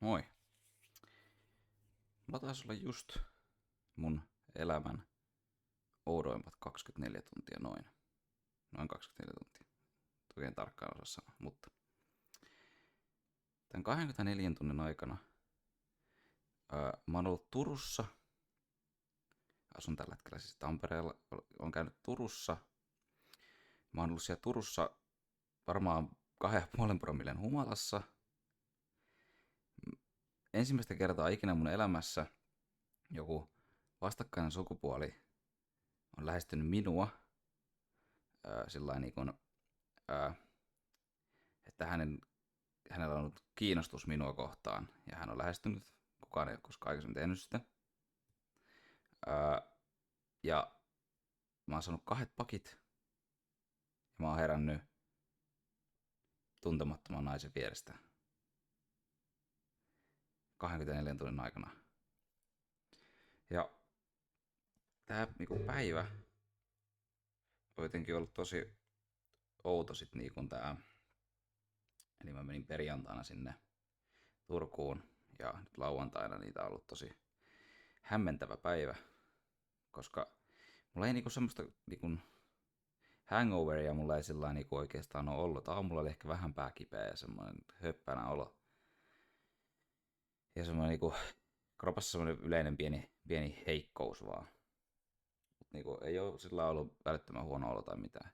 Moi. Mä taisi olla just mun elämän oudoimpat 24 tuntia noin. Noin 24 tuntia. Oikein tarkkaan osaa sanoa, mutta tämän 24 tunnin aikana mä oon ollut Turussa. Asun tällä hetkellä siis Tampereella. Oon käynyt Turussa. Mä oon ollut siellä Turussa varmaan 2,5 promillen humalassa. Ensimmäistä kertaa ikinä mun elämässä joku vastakkainen sukupuoli on lähestynyt minua sillain niin kuin, että hänellä on ollut kiinnostus minua kohtaan ja hän on lähestynyt. Kukaan ei ole koskaan aikaisemmin tehnyt sitä. Ja mä oon saanut 2 pakit ja mä oon herännyt tuntemattoman naisen vierestä 24 tunnin aikana. Ja tää niinku päivä on jotenkin ollut tosi outo sit niinku tää. Eli mä menin perjantaina sinne Turkuun ja nyt lauantaina niitä on ollut tosi hämmentävä päivä, koska mulla ei niinku semmoista niinku hangoveria mulla ei sillä niinku oikeastaan ole ollut. Aamulla oli ehkä vähän pääkipeä ja semmoinen höppänä olo. Ja semmoinen niinku kropassa semmoinen yleinen pieni heikkous vaan. Mut niinku ei oo sillä ollut välittömän huono olo tai mitään.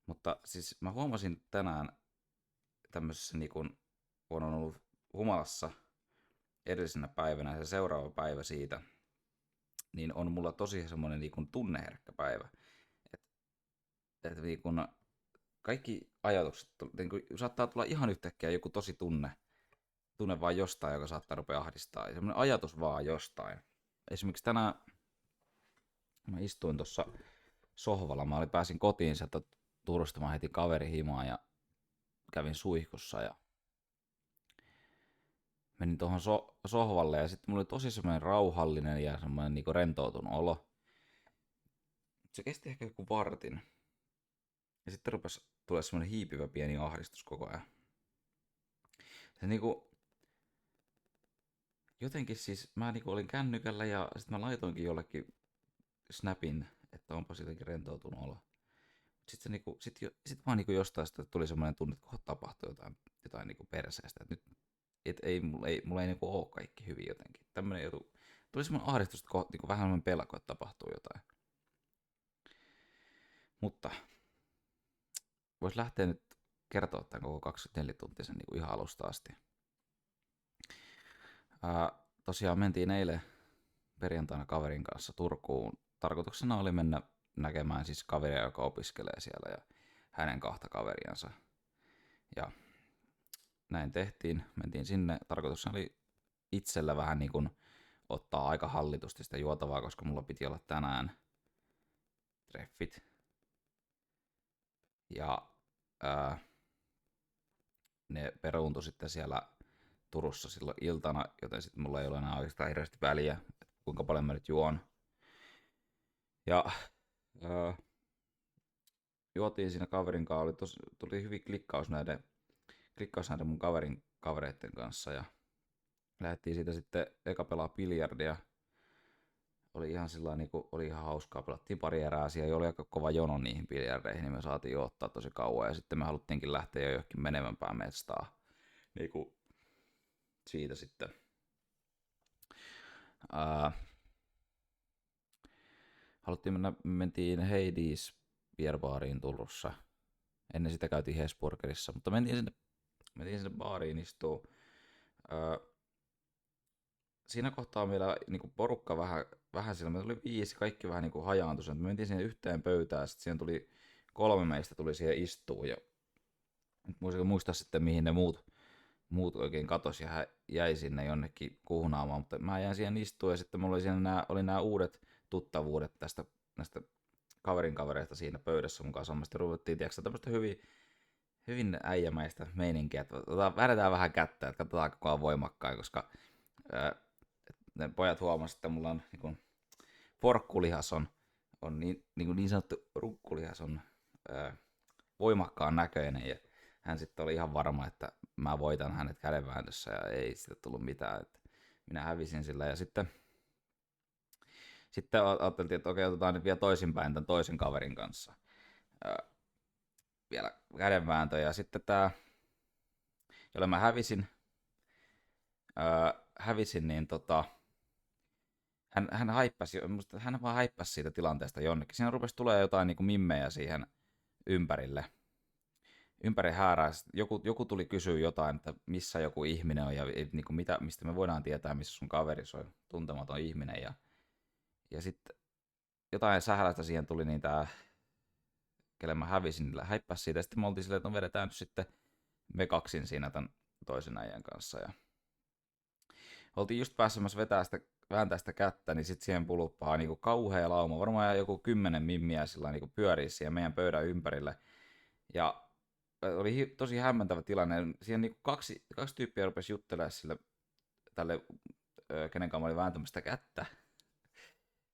Mutta siis mä huomasin tänään tämmöisessä niinku, kun on ollut humalassa edellisenä päivänä ja se seuraava päivä siitä, niin on mulla tosi semmoinen niinku tunneherkkä päivä. Että niinku kaikki ajatukset, niinku, saattaa tulla ihan yhtäkkiä joku tosi tunne vaan jostain, joka saattaa rupea ahdistaa. Ja semmoinen ajatus vaan jostain. Esimerkiksi tänään mä istuin tuossa sohvalla, pääsin kotiin sieltä Turusta, mä heti kaveri himaan ja kävin suihkussa ja menin tuohon sohvalle ja sitten mulla oli tosi semmoinen rauhallinen ja semmoinen niinku rentoutunut olo. Se kesti ehkä joku vartin. Ja sitten rupesi tulla semmoinen hiipivä pieni ahdistus koko ajan. Se niinku, jotenkin siis mä niinku olin kännykällä ja sitten mä laitoinkin jollekin snapin, että onpa jotenkin rentoutunut olo. Sitten niinku, sit vaan niinku jostain sitä tuli semmoinen tunne, että kohta tapahtuu jotain niinku perseestä. Että nyt mulla ei niinku oo kaikki hyvin jotenkin. Tämmönen joku, tuli semmoinen ahdistus, että niinku vähän semmoinen pelko, että tapahtuu jotain. Mutta vois lähteä nyt kertoa tämän koko 24 tuntisen niinku ihan alusta asti. Tosiaan mentiin eilen perjantaina kaverin kanssa Turkuun. Tarkoituksena oli mennä näkemään siis kaveria, joka opiskelee siellä ja hänen 2 kaveriansa. Ja näin tehtiin. Mentiin sinne. Tarkoituksena oli itsellä vähän niin kuin ottaa aika hallitusti sitä juotavaa, koska mulla piti olla tänään treffit. Ja ne peruuntui sitten siellä Turussa silloin iltana, joten sitten mulla ei ole enää oikeastaan hirveästi väliä, kuinka paljon mä nyt juon. Ja juotiin siinä kaverin kanssa, tuli hyvin klikkaus näiden mun kavereiden kanssa ja lähdettiin siitä sitten eka pelaa biljardia. Oli ihan sillä niinku, oli ihan hauskaa, pelattiin pari erää, siellä oli aika kova jono niihin biljardeihin, niin me saatiin ottaa tosi kauan ja sitten me haluttiinkin lähteä jo johonkin menevämpään mestaa. Niinku siitä sitten. Mentiin Heidi's Beer Bariin Turussa. Ennen sitä käytiin Hesburgerissa, mutta mentiin sinne baariin istuu. Siinä kohtaa meillä niinku porukka vähän siellä, meillä oli 5, kaikki vähän niinku hajaantui. Me mentiin siihen yhteen pöytään, sitten siihen tuli 3 meistä tuli siihen istuun ja muista sitten mihin ne muut oikein katosi ja jäi sinne jonnekin kuhnaamaan, mutta mä jäin siihen istuun ja sitten mulla oli nämä uudet tuttavuudet näistä kavereista siinä pöydässä mun kanssa. Me sitten ruvettiin, tiedätkö, tämmöistä hyvin äijämäistä meininkiä, että väännetään vähän kättä, että katsotaan koko ajan voimakkain, koska ne pojat huomasivat, että mulla on niin porkkulihas on niin sanottu runkkulihas on voimakkaan näköinen ja hän sitten oli ihan varma, että mä voitan hänet kädenvääntössä ja ei siitä tullut mitään. Että minä hävisin sillä ja sitten ajatteltiin, että okei, otetaan nyt vielä toisinpäin tämän toisen kaverin kanssa. Vielä kädenvääntö ja sitten tämä, jolle mä hävisin niin hän haippasi, hän vaan haippasi siitä tilanteesta jonnekin. Siinä rupesi tulee jotain niin kuin mimmejä siihen ympärille. Ympäri häärää. Joku tuli kysyä jotain, että missä joku ihminen on ja niin kuin mistä me voidaan tietää, missä sun kaveri on tuntematon ihminen. Ja sitten jotain sählästä siihen tuli, niin tää, kelle mä hävisin, niin haippasi siitä. Ja sitten me oltiin silleen, että no vedetään nyt sitten me kaksin siinä tämän toisen äijän kanssa. Ja oltiin just pääsemässä vääntää sitä kättä, niin sitten siihen puluppaa niinku kauhea lauma. Varmaan joku 10 mimmiä sillä niinku pyörii siihen meidän pöydän ympärille. Ja oli tosi hämmentävä tilanne. Siihen niinku kaksi tyyppiä rupesi juttelemaan sille, tälle, kenen kanssa mä olin vääntämästä kättä.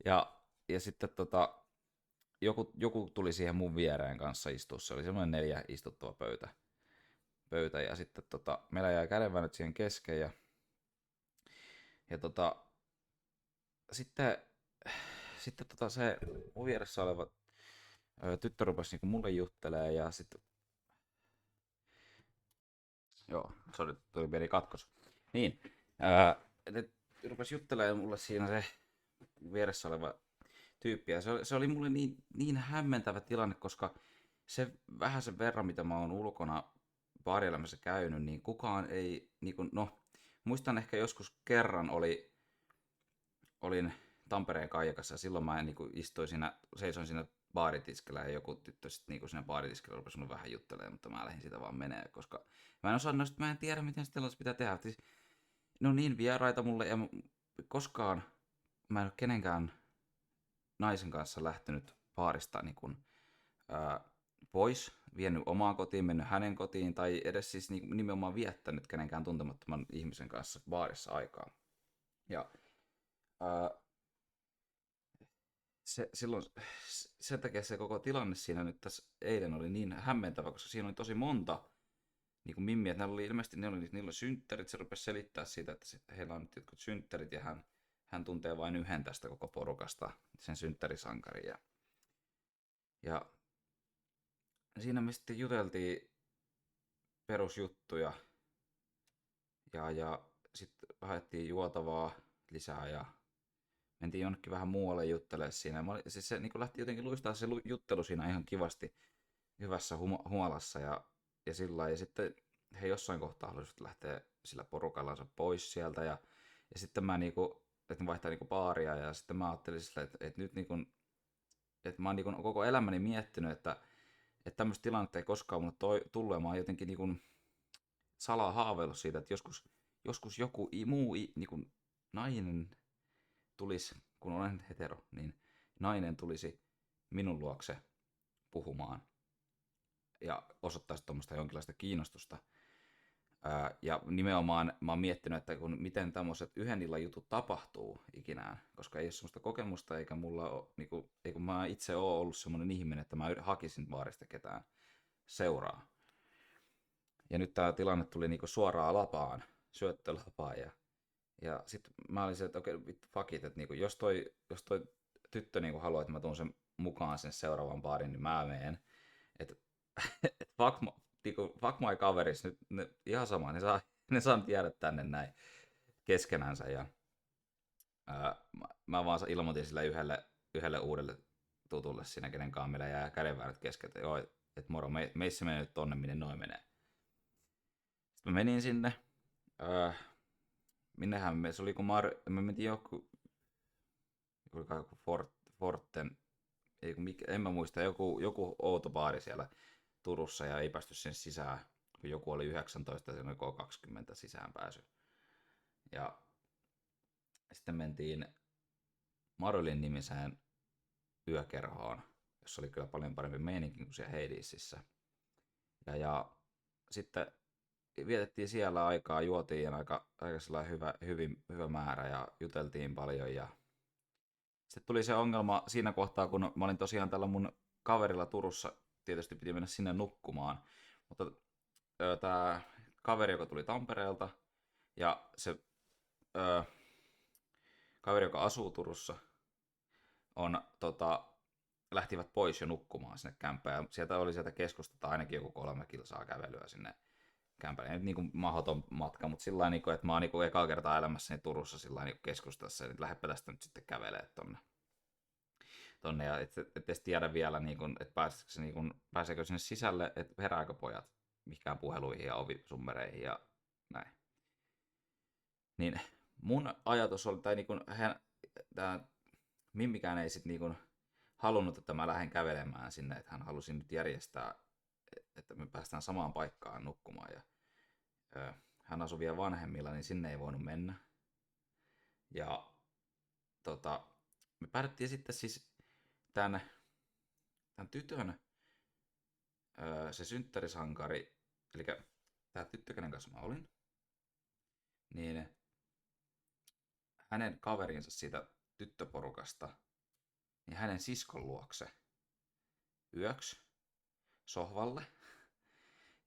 Ja sitten joku tuli siihen mun viereen kanssa istua. Se oli semmoinen 4 istuttava pöytä. Ja sitten meillä jäi kädenväännöt siihen kesken. Ja sitten se mun vieressä oleva tyttö rupesi niinku mulle juttelee ja sitten joo, sori, tuli pieni katkos. Niin, ne rupesi juttelemaan mulle siinä se vieressä oleva tyyppi. Ja se oli mulle niin hämmentävä tilanne, koska se vähän sen verran, mitä mä oon ulkona baarielämässä käynyt, niin kukaan ei, niin kuin, no, muistan ehkä joskus kerran olin Tampereen Kaijakassa ja silloin mä niin kuin seisoin siinä baaritiskellä ja joku tyttö sitten niin siinä baaritiskellä rupesi mun vähän juttelemaan, mutta mä lähdin sitä vaan menee, koska mä en tiedä miten sitten pitää tehdä. Siis, ne on niin vieraita mulle ja koskaan mä en ole kenenkään naisen kanssa lähtenyt baarista niin kuin, pois, vienyt omaan kotiin, mennyt hänen kotiin tai edes siis nimenomaan viettänyt kenenkään tuntemattoman ihmisen kanssa baarissa aikaa. Ja silloin sen takia se koko tilanne siinä nyt tässä eilen oli niin hämmentävä, koska siinä oli tosi monta niin kuin mimmiä, että niillä oli synttärit, se rupesi selittää siitä, että heillä on nyt jotkut synttärit ja hän tuntee vain yhden tästä koko porukasta, sen synttärisankarin. Ja siinä me sitten juteltiin perusjuttuja ja sitten haettiin juotavaa lisää ja mentiin jonnekin vähän muualle juttelemaan siinä. Siis se niin lähti jotenkin luistaa se juttelu siinä ihan kivasti hyvässä humalassa ja sillä lailla. Ja sitten he jossain kohtaa halusivat lähteä sillä porukallansa pois sieltä ja sitten mä niinku, että ne vaihtaa niinku baaria ja sitten mä ajattelin sillä, että nyt niinku, että mä oon niinku koko elämäni miettinyt, että tämmöistä tilannetta ei koskaan mulle tullut ja mä oon jotenkin niinku salaa haaveillut siitä, että joskus joku muu niinku nainen tulisi, kun olen hetero, niin nainen tulisi minun luokse puhumaan ja osoittaisi tuommoista jonkinlaista kiinnostusta. Ja nimenomaan mä oon miettinyt, että miten tämmöiset yhden illan jutut tapahtuu ikinään, koska ei ole semmoista kokemusta, eikä mulla ole, niinku, eikä mä itse ole ollut semmoinen ihminen, että mä hakisin baarista ketään seuraa. Ja nyt tää tilanne tuli niinku suoraan lapaan, syöttölapaan, ja sitten mä olin se, että okei, fuck it, että niinku, jos toi tyttö niinku haluaa, että mä tuun sen mukaan sen seuraavan baarin, niin mä meen. Että et fuck my kaveris, nyt ihan sama, ne saa jäädä tänne näin keskenänsä. Ja mä vaan ilmoitin sille yhdelle uudelle tutulle siinä, kenen kanssa meillä jää kädenväännöt kesken, että joo, että moro, meissä menee nyt tonne, minne noin menee. Sitten mä menin sinne. Minnehän se oli, kun me mentiin joku Forten, en mä muista, joku outo baari siellä Turussa ja ei päästy sen sisään, kun joku oli 19 ja se oli 20 sisäänpääsy. Ja sitten mentiin Marolin nimiseen yökerhoon, jossa oli kyllä paljon parempi meininki kuin siellä Hadesissä. Ja sitten vietettiin siellä aikaa, juotiin aika sellainen hyvä määrä ja juteltiin paljon. Ja sitten tuli se ongelma siinä kohtaa, kun mä olin tosiaan tällä mun kaverilla Turussa, tietysti piti mennä sinne nukkumaan, mutta tää kaveri, joka tuli Tampereelta, ja se ö, kaveri, joka asuu Turussa, on lähtivät pois jo nukkumaan sinne kämpään. Ja sieltä oli sieltä keskustasta ainakin joku 3 kilsaa kävelyä sinne kämpälle. Ei nyt niinku mahdoton matka, mutta sillä niinku, että mä oon niinku ekaa kertaa elämässäni Turussa sillä niinku keskustassa, ja lähdepä tästä nyt sitten kävelee tonne ja et edes tiedä vielä, niinku, että pääseekö sinne sisälle, että herääkö pojat mihinkään puheluihin ja ovisummereihin ja näin. Niin mun ajatus oli, tai niinku, tää Mimmikään ei sitten niinku halunnut, että mä lähden kävelemään sinne, että hän halusi nyt järjestää, että me päästään samaan paikkaan nukkumaan. Ja hän asui vielä vanhemmilla, niin sinne ei voinut mennä. Ja me päädyttiin sitten siis tämän tytön se synttärisankari, eli tämä tyttö, kenen kanssa mä olin, niin hänen kaverinsa siitä tyttöporukasta, niin hänen siskon luokse yöksi sohvalle.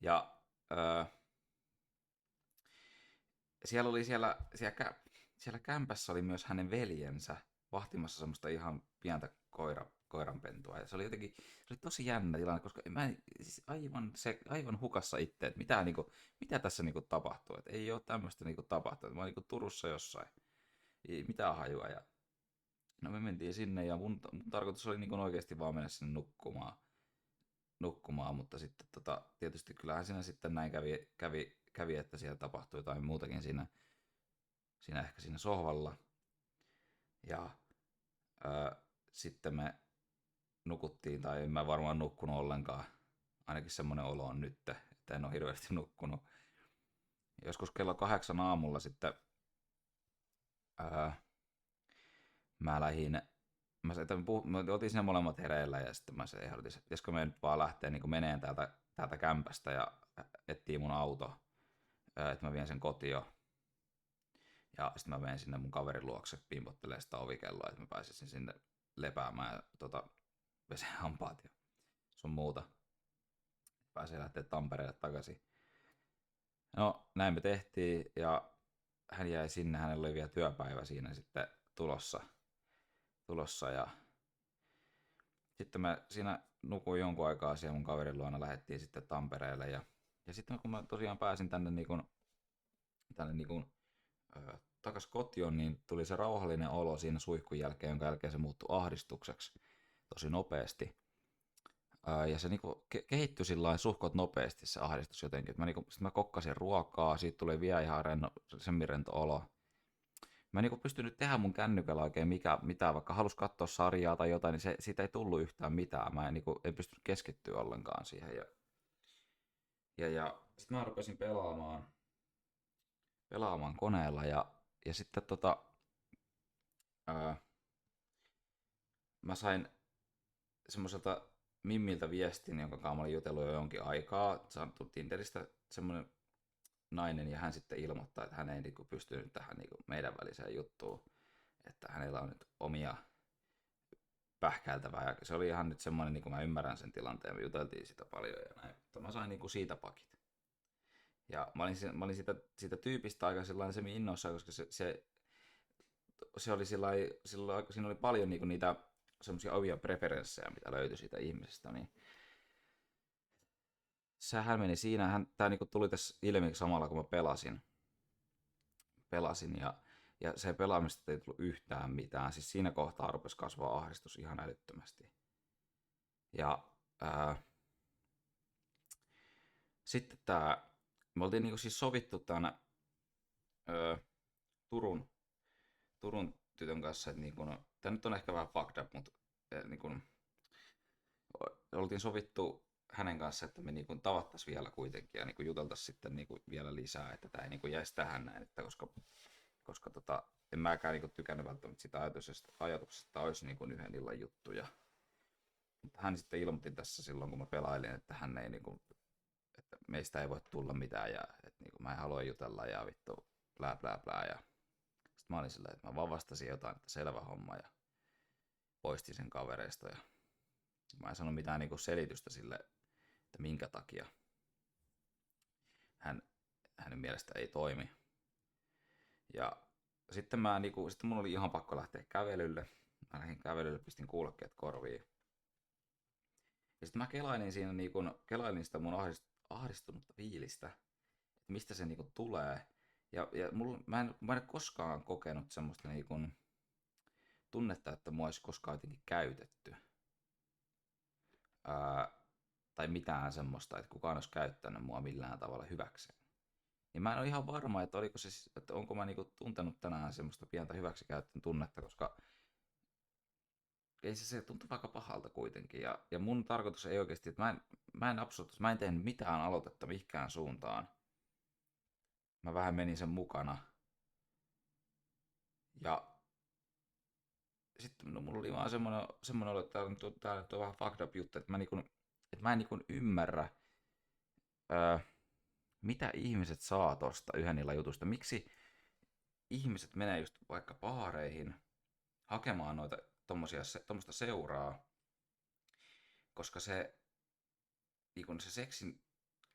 Ja siellä kämpässä oli myös hänen veljensä vahtimassa semmoista ihan pientä koiranpentua. Ja se oli jotenkin, se oli tosi jännä tilanne, koska mä siis aivan hukassa itse, että mitä tässä niinku tapahtuu. Että ei ole tämmöistä niinku tapahtunut. Mä oon niinku Turussa jossain. Ei mitään hajua. Ja no me mentiin sinne ja mun tarkoitus oli niinku oikeasti vaan mennä sinne nukkumaan, mutta sitten tietysti kyllähän siinä sitten näin kävi, että siellä tapahtui jotain muutakin ehkä siinä sohvalla. Ja sitten me nukuttiin, tai en mä varmaan nukkunut ollenkaan. Ainakin semmoinen olo on nyt, että en ole hirveästi nukkunut. Joskus kello 8 aamulla sitten mä lähdin, me oltiin siinä molemmat hereillä ja sitten mä ehdotin, että pitäisikö me nyt vaan lähteä niin meneen täältä kämpästä ja etsii mun auto, että mä vien sen kotiin. Ja sitten mä menen sinne mun kaverin luokse pimpottelee sitä ovikelloa, että mä pääsisin sinne lepäämään ja pesee hampaat ja sun muuta. Pääsee lähteä Tampereelle takaisin. No, näin me tehtiin ja hän jäi sinne, hänellä oli vielä työpäivä siinä sitten tulossa ja sitten mä siinä nukuin jonkun aikaa siellä mun kaverin luona, lähdettiin sitten Tampereelle ja sitten kun mä tosiaan pääsin tänne takas kotiin, niin tuli se rauhallinen olo siinä suihkun jälkeen, jonka jälkeen se muuttui ahdistukseksi tosi nopeasti. Ja se niinku kehittyi sillain suhkot nopeasti se ahdistus jotenkin. Sitten mä kokkasin ruokaa, siitä tuli vielä ihan rento olo. Mä en pystynyt tehdä mun kännykällä oikein mitään, vaikka halus katsoa sarjaa tai jotain, niin siitä ei tullut yhtään mitään. Mä en pystynyt keskittyä ollenkaan siihen. Ja sitten mä rupesin pelaamaan koneella ja sitten mä sain semmoiselta Mimmiltä viestin, jonka kanssa mä olin jutellut jo jonkin aikaa. Saanut Tinderistä semmoinen nainen ja hän sitten ilmoittaa, että hän ei pystynyt tähän meidän väliseen juttuun. Että hänellä on nyt omia pähkäiltävää. Ja se oli ihan nyt semmoinen, niin kuin mä ymmärrän sen tilanteen, me juteltiin sitä paljon ja näin. Mutta mä sain siitä pakit. Ja mä olin siitä tyypistä aika sellainen semi-innoissaan, koska se oli silloin siinä oli paljon niitä semmoisia ovia preferenssejä, mitä löytyi siitä ihmisestä, niin sehän meni siinä, tää tuli tässä ilmi samalla kun mä pelasin ja se pelaamista ei tullut yhtään mitään, siis siinä kohtaa rupesi kasvaa ahdistus ihan älyttömästi. Ja sitten me oltiin siis sovittu tämän Turun tytön kanssa, että tämä nyt on ehkä vähän fucked up, mutta oltiin sovittu hänen kanssa, että me tavattaisiin vielä kuitenkin ja juteltaisiin sitten vielä lisää, että tämä ei jäisi tähän näin, että koska en mäkään tykännyt välttämättä sitä ajatuksesta, että olisi yhden illan juttuja. Mutta hän sitten ilmoitti tässä silloin, kun mä pelailin, että hän ei että meistä ei voi tulla mitään ja että mä en halua jutella ja vittu blää blää blää ja sitten mä olin silleen, että mä vaan vastasin jotain, että selvä homma ja poistin sen kavereista ja mä en sano mitään selitystä sille, että minkä takia. hänen mielestä ei toimi. Ja sitten sitten mun oli ihan pakko lähteä kävelylle. Mä lähdin kävelylle, pistin kuulokkeet korviin. Ja sitten mä kelailin sitä mun ahdistunutta fiilistä, että mistä se tulee. Ja mä en koskaan kokenut semmoista tunnetta, että mua olisi koskaan jotenkin käytetty. Ää, tai mitään semmoista, että kukaan olisi käyttänyt mua millään tavalla hyväkseen. Niin mä en ole ihan varma, että että onko mä tuntenut tänään semmoista pientä hyväksikäytön tunnetta, koska ei se tuntuu aika pahalta kuitenkin. Ja mun tarkoitus ei oikeasti, että mä en tehnyt mitään aloitetta mihinkään suuntaan. Mä vähän menin sen mukana. Ja sitten mulla oli vaan semmoinen olo, että tää nyt on vähän fucked up juttu, että mä en ymmärrä, ää, mitä ihmiset saa tosta yhden jutusta. Miksi ihmiset menee just vaikka baareihin hakemaan tommosta seuraa, koska se seksin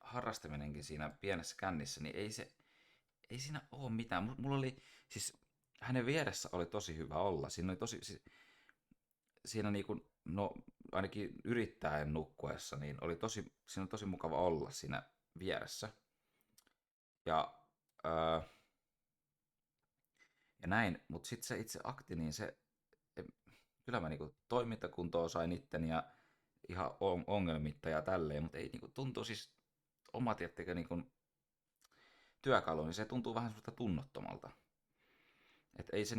harrastaminenkin siinä pienessä kännissä, niin ei siinä ole mitään. Mulla oli, siis hänen vieressä oli tosi hyvä olla. Siinä oli siinä no ainakin yrittäen nukkuessa, niin siinä oli tosi mukava olla siinä vieressä. Ja, öö, ja näin, mutta sitten se itse akti, niin kyllä mä toimintakuntoon sain itteni ja ihan ongelmitta ja tälleen, mutta ei tuntuu siis tiettekö, työkalu, niin se tuntuu vähän semmoista tunnottomalta. Että ei se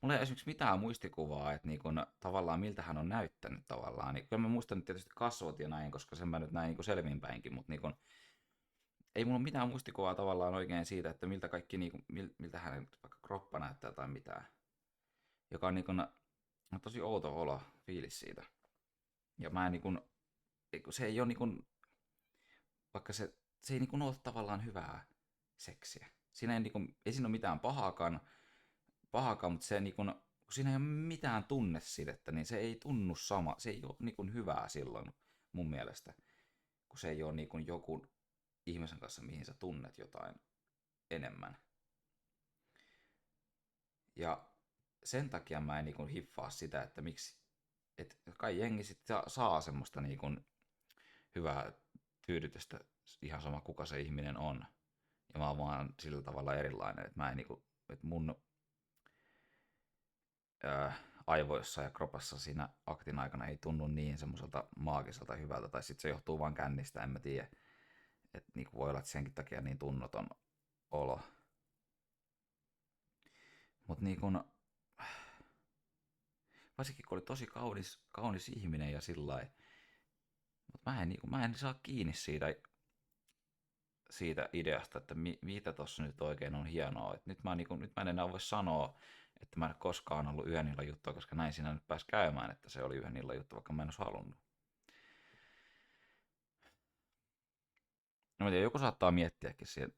mulla ei esimerkiksi mitään muistikuvaa, että tavallaan miltä hän on näyttänyt tavallaan. Niin, kyllä mä muistan tietysti kasvot ja näin, koska sen mä nyt näin selvinpäinkin, mutta ei mulla ole mitään muistikuvaa tavallaan oikein siitä, että miltä kaikki, miltä hänen vaikka kroppa näyttää tai mitään. Joka on tosi outo olo, fiilis siitä. Ja mä en se ei ole vaikka se ei ole tavallaan hyvää seksiä. Siinä ei siinä ole mitään pahaakaan, mutta kun siinä ei ole mitään tunnesidettä, niin se ei tunnu sama. Se ei ole hyvää silloin mun mielestä, kun se ei ole joku ihmisen kanssa, mihin sä tunnet jotain enemmän. Ja sen takia mä en hiffaa sitä, että miksi, että kai jengi sit saa semmoista hyvää tyydytystä ihan sama kuka se ihminen on. Ja mä oon vaan sillä tavalla erilainen, että mä en että mun aivoissa ja kropassa siinä aktin aikana ei tunnu niin semmoiselta maagiselta hyvältä, tai sitten se johtuu vaan kännistä, en mä tiedä. Että voi olla, että senkin takia niin tunnoton olo. Mutta varsinkin kun oli tosi kaunis ihminen ja sillä lailla, mutta mä en saa kiinni siitä ideasta, että mitä tossa nyt oikein on hienoa. Et nyt mä en enää voi sanoa, että mä en koskaan ollut yhden illan juttua, koska näin siinä nyt pääsi käymään, että se oli yhden illan juttu, vaikka mä en olisi halunnut. No, joku saattaa miettiäkin siihen,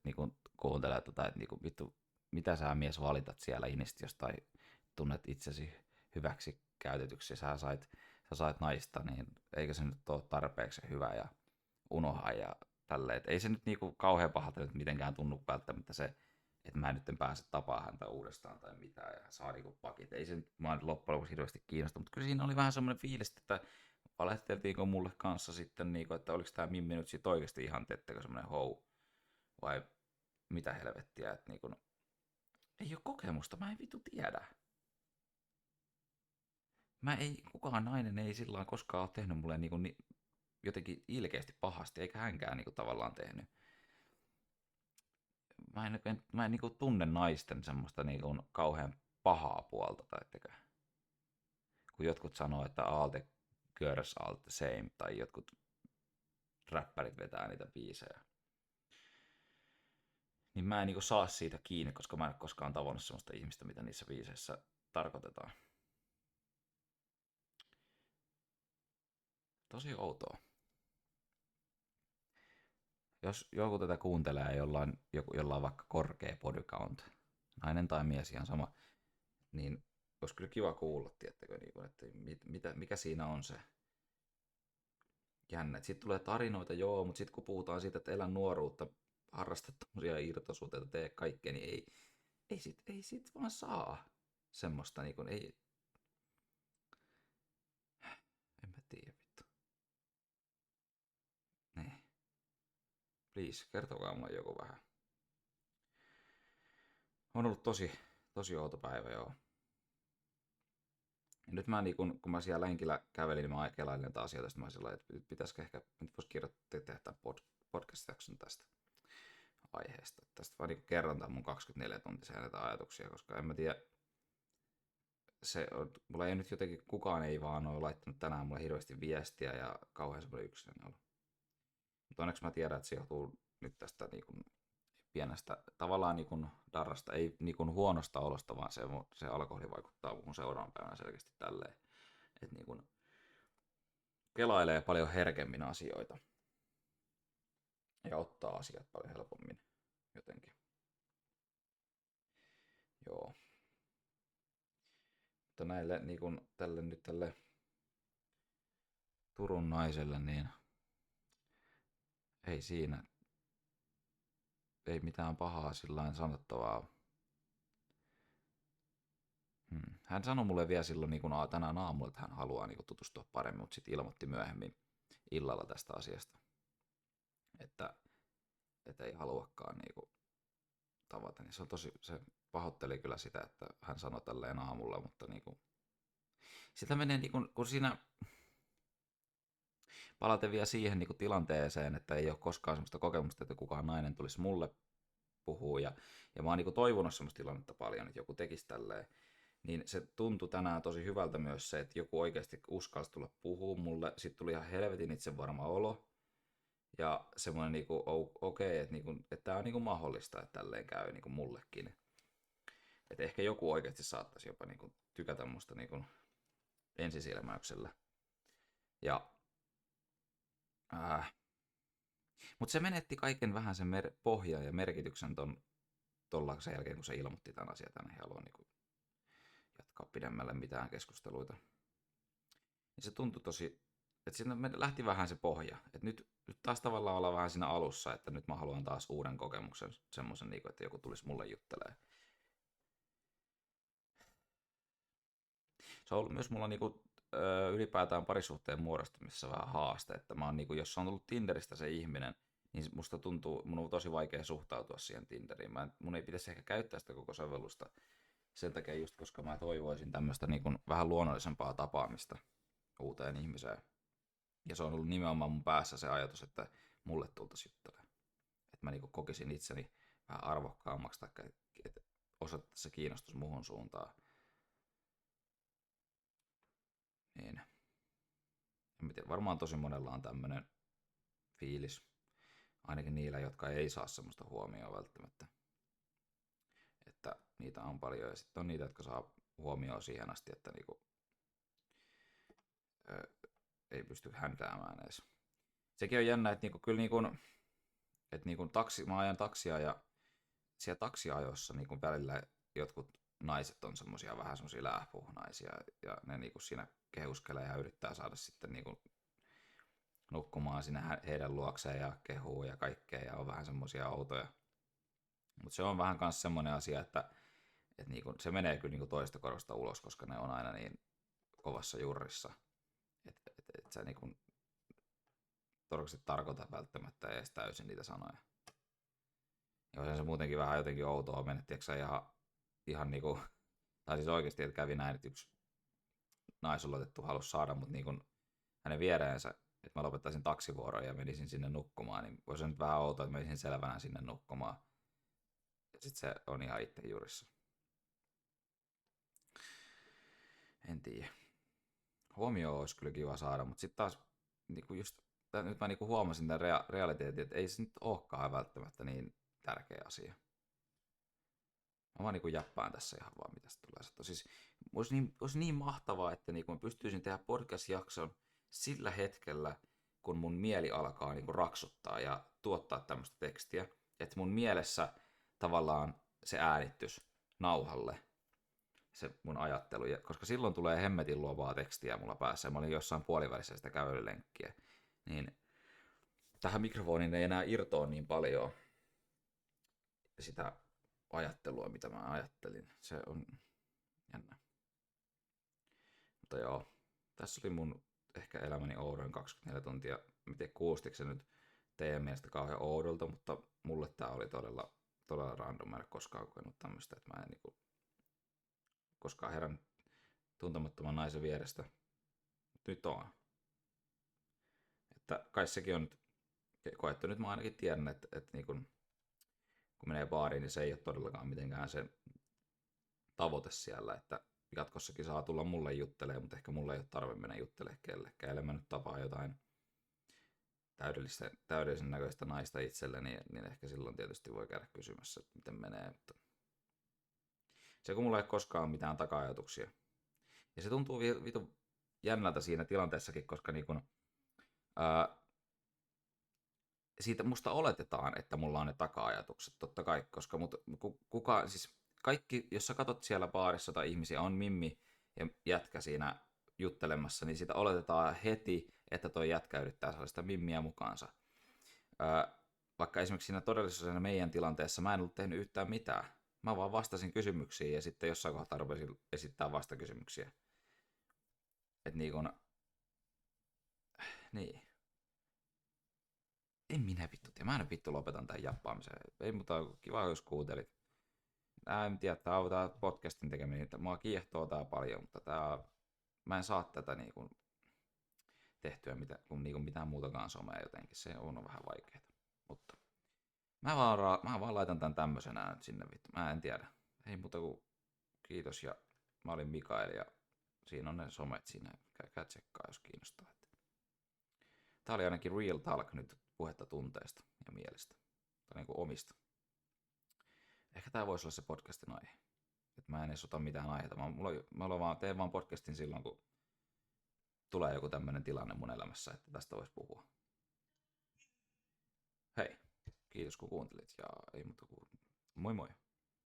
kuuntelee tätä, että vittu, mitä sä mies valitat siellä inisti, jostain tunnet itsesi hyväksi käytetyksi, sä sait naista, niin eikö se nyt ole tarpeeksi hyvä ja unoha ja tälleen. Ei se nyt kauhean pahalta nyt mitenkään tunnu välttämättä se, että mä nyt en pääse tapaa häntä uudestaan tai mitään ja saa pakit. Ei se nyt mä loppujen lopuksi hirveästi kiinnosta, mutta kyllä siinä oli vähän semmoinen fiilis, että valehteltiinko mulle kanssa sitten, että oliko tämä Mimmi nyt sit oikeasti ihan teettekö semmoinen hou vai mitä helvettiä, että ei ole kokemusta, mä en vitu tiedä. Kukaan nainen ei sillä koskaan ole tehnyt mulle jotenkin ilkeästi pahasti, eikä hänkään tavallaan tehnyt. Mä en tunne naisten semmoista kauhean pahaa puolta, taitteko? Kun jotkut sanoo, että all the girls all the same, tai jotkut räppärit vetää niitä biisejä. Niin mä en saa siitä kiinni, koska mä en ole koskaan tavannut semmoista ihmistä, mitä niissä biiseissä tarkoitetaan. Tosi outoa. Jos joku tätä kuuntelee jolla on vaikka korkea body count, nainen tai mies ihan sama, niin olisi kyllä kiva kuulla, tiettäkö, että mikä siinä on se jännä. Sitten tulee tarinoita, joo, mutta sitten kun puhutaan siitä, että elä nuoruutta, harrasta tommosia irtosuhteita, tee kaikkea, niin ei sit vaan saa semmoista, niin kuin, ei, en mä tiedä vittu. Niin, please, kertokaa mulle joku vähän. On ollut tosi outo päivä, joo. Ja nyt mä, niin kun mä siellä lenkillä kävelin, niin mä kelailin näitä asioita, sitten mä sillä että pitäisikö ehkä, nyt voisi kirjoittaa tehdä tämän podcast-jakson tästä aiheesta. Tästä vaan niin kerron tämän mun 24-tuntisia näitä ajatuksia, koska en mä tiedä, mulla ei nyt jotenkin, kukaan ei vaan ole laittanut tänään mulle hirveästi viestiä ja kauhean semmoinen yksinäinen olo. Mutta onneksi mä tiedän, että se johtuu nyt tästä niin kuin pienestä tavallaan niin kuin darrasta, ei niin kuin huonosta olosta, vaan se alkoholi vaikuttaa muuhun seuraavan päivänä selkeästi tälleen. Että niin kuin kelailee paljon herkemmin asioita ja ottaa asiat paljon helpommin jotenkin. Joo. Mutta näille niin kuin tälle Turun naiselle, niin ei siinä, ei mitään pahaa sillain sanottavaa. Hän sanoi mulle vielä silloin niin kuin tänään aamulla, että hän haluaa niin kuin tutustua paremmin, mutta sitten ilmoitti myöhemmin illalla tästä asiasta, että, että ei haluakaan niin kuin tavata. Niin se pahoitteli kyllä sitä, että hän sanoi tälleen aamulla, mutta niin kuin, sitä menee, niin kuin, kun siinä palaten vielä siihen niin kuin tilanteeseen, että ei ole koskaan sellaista kokemusta, että kukaan nainen tulisi mulle puhuu. Ja mä oon niin toivonut semmoista tilannetta paljon, että joku tekisi tälleen. Niin se tuntui tänään tosi hyvältä myös se, että joku oikeasti uskalsi tulla puhua mulle. Sitten tuli ihan helvetin itsevarma olo. Ja semmoinen niinku, okei, että niinku, et tää on niinku mahdollista, että tälleen käy niinku mullekin. Että ehkä joku oikeasti saattaisi jopa niinku tykätä musta niinku ensisilmäyksellä. Ja mutta se menetti kaiken vähän sen pohjan ja merkityksen tuolla sen jälkeen, kun se ilmoitti tämän asian tänne ja haluaa niinku jatkaa pidemmälle mitään keskusteluita. Niin se tuntui tosi, että siinä lähti vähän se pohja. Että nyt taas tavallaan ollaan vähän siinä alussa, että nyt mä haluan taas uuden kokemuksen, semmoisen, niinku, että joku tulisi mulle juttelee. Se on ollut myös mulla niinku, ylipäätään parisuhteen muodostumisessa vähän haaste, että mä oon, niinku, jos on tullut Tinderistä se ihminen, niin musta tuntuu, mun on tosi vaikea suhtautua siihen Tinderiin. Mun ei pitäisi ehkä käyttää sitä koko sovellusta sen takia just, koska mä toivoisin tämmöistä niinku vähän luonnollisempaa tapaamista uuteen ihmiseen. Ja se on ollut nimenomaan mun päässä se ajatus, että mulle tultaisi juttelemaan. Että mä niinku kokisin itseni vähän arvokkaammaksi, tai että osoittaisi se kiinnostus muhun suuntaan. Niin. En tiedä, varmaan tosi monella on tämmönen fiilis. Ainakin niillä, jotka ei saa semmoista huomioon välttämättä. Että niitä on paljon. Ja sitten on niitä, jotka saa huomioon siihen asti, että niinku, ei pysty händäämään edes. Sekin on jännä, että niinku, kyllä niinku, että niinku mä ajan taksia ja siellä taksiajossa niinku välillä jotkut naiset on semmosia vähän semmosia läähpuhnaisia ja ne niinku siinä kehuskelee ja yrittää saada sitten niinku nukkumaan sinne heidän luokseen ja kehuu ja kaikkea ja on vähän semmosia outoja. Mutta se on vähän kans semmonen asia, että niinku, se menee kyllä niinku toista korosta ulos, koska ne on aina niin kovassa jurrissa. Että et sä niinku todennäköisesti tarkoita välttämättä edes täysin niitä sanoja. Ja se muutenkin vähän jotenkin outoa menettiinkö sä ihan niinku, tai siis oikeasti, että kävi näin, että yksi naisulotettu halusi saada mut niinku hänen viereensä, että mä lopettaisin taksivuoron ja menisin sinne nukkumaan, niin voisi nyt vähän outoa, että menisin selvänä sinne nukkumaan. Ja sit se on ihan itse jurissa. En tiedä. Huomioon olisi kyllä kiva saada, mutta sitten taas niinku just, nyt mä niinku huomasin tämän realiteetin, että ei se nyt olekaan välttämättä niin tärkeä asia. Mä vaan niinku jappaan tässä ihan vaan, mitä se tulee. Siis olisi niin mahtavaa, että niinku mä pystyisin tehdä podcast-jakson sillä hetkellä, kun mun mieli alkaa niinku raksuttaa ja tuottaa tämmöistä tekstiä. Että mun mielessä tavallaan se äänitys nauhalle, se mun ajattelu. Koska silloin tulee hemmetin luovaa tekstiä mulla päässä. Mä olin jossain puolivälissä sitä kävelylenkkiä. niin tähän mikrofoniin ei enää irtoa niin paljon sitä ajattelua, mitä mä ajattelin. Se on jännä. Mutta joo, tässä oli mun ehkä elämäni oudoin 24 tuntia. Mä tiedän, kuulostiko se nyt teidän mielestä kauhean oudolta, mutta mulle tää oli todella random. Mä en ole koskaan kokenut tämmöistä, että mä en niinku koskaan herän tuntemattoman naisen vierestä. Nyt on. Että kai sekin on nyt koettu. Nyt mä ainakin tiedän, että niin kun menee baariin, niin se ei ole todellakaan mitenkään se tavoite siellä, että jatkossakin saa tulla mulle juttelemaan, mutta ehkä mulle ei ole tarve mennä juttelemaan kellekään. Ellei mä nyt tapaa jotain täydellisen näköistä naista itselleni, niin ehkä silloin tietysti voi käydä kysymässä, että miten menee. Mutta se kun mulla ei ole koskaan mitään taka-ajatuksia. Ja se tuntuu vitu jännältä siinä tilanteessakin, koska niin kun, siitä musta oletetaan, että mulla on ne taka-ajatukset, totta kai, koska siis kaikki, jos sä katot siellä baarissa tai ihmisiä, on mimmi ja jätkä siinä juttelemassa, niin sitä oletetaan heti, että toi jätkä yrittää saada sitä mimmiä mukaansa. Vaikka esimerkiksi siinä todellisuudessa meidän tilanteessa mä en ollut tehnyt yhtään mitään. Mä vaan vastasin kysymyksiin ja sitten jossain kohtaa rupesin esittää vastakysymyksiä. Että niin kun, niin. En minä vittu tiedä. Mä en vittu lopetan tämän jappaamisen. Ei muuta, kiva jos kuuntelit. En tiedä, tää on tää podcastin tekeminen. Mua kiehtoo tää paljon, mutta mä en saa tätä niinku tehtyä niinku mitään muutakaan somea jotenkin. Se on vähän vaikeaa. Mutta mä vaan laitan tän tämmösenä nyt sinne vittu. Mä en tiedä. Ei muuta kuin kiitos ja mä olin Mikael ja siinä on ne somet siinä. Käykää tsekkaa, jos kiinnostaa. Tää oli ainakin real talk nyt, puhetta tunteista ja mielestä. Tai niinku omista. Ehkä tää voisi olla se podcastin aihe. Että mä en edes ota mitään aiheita. Teen vaan podcastin silloin, kun tulee joku tämmönen tilanne mun elämässä, että tästä voisi puhua. Hei, kiitos kun kuuntelit ja ei muuta kuin moi moi.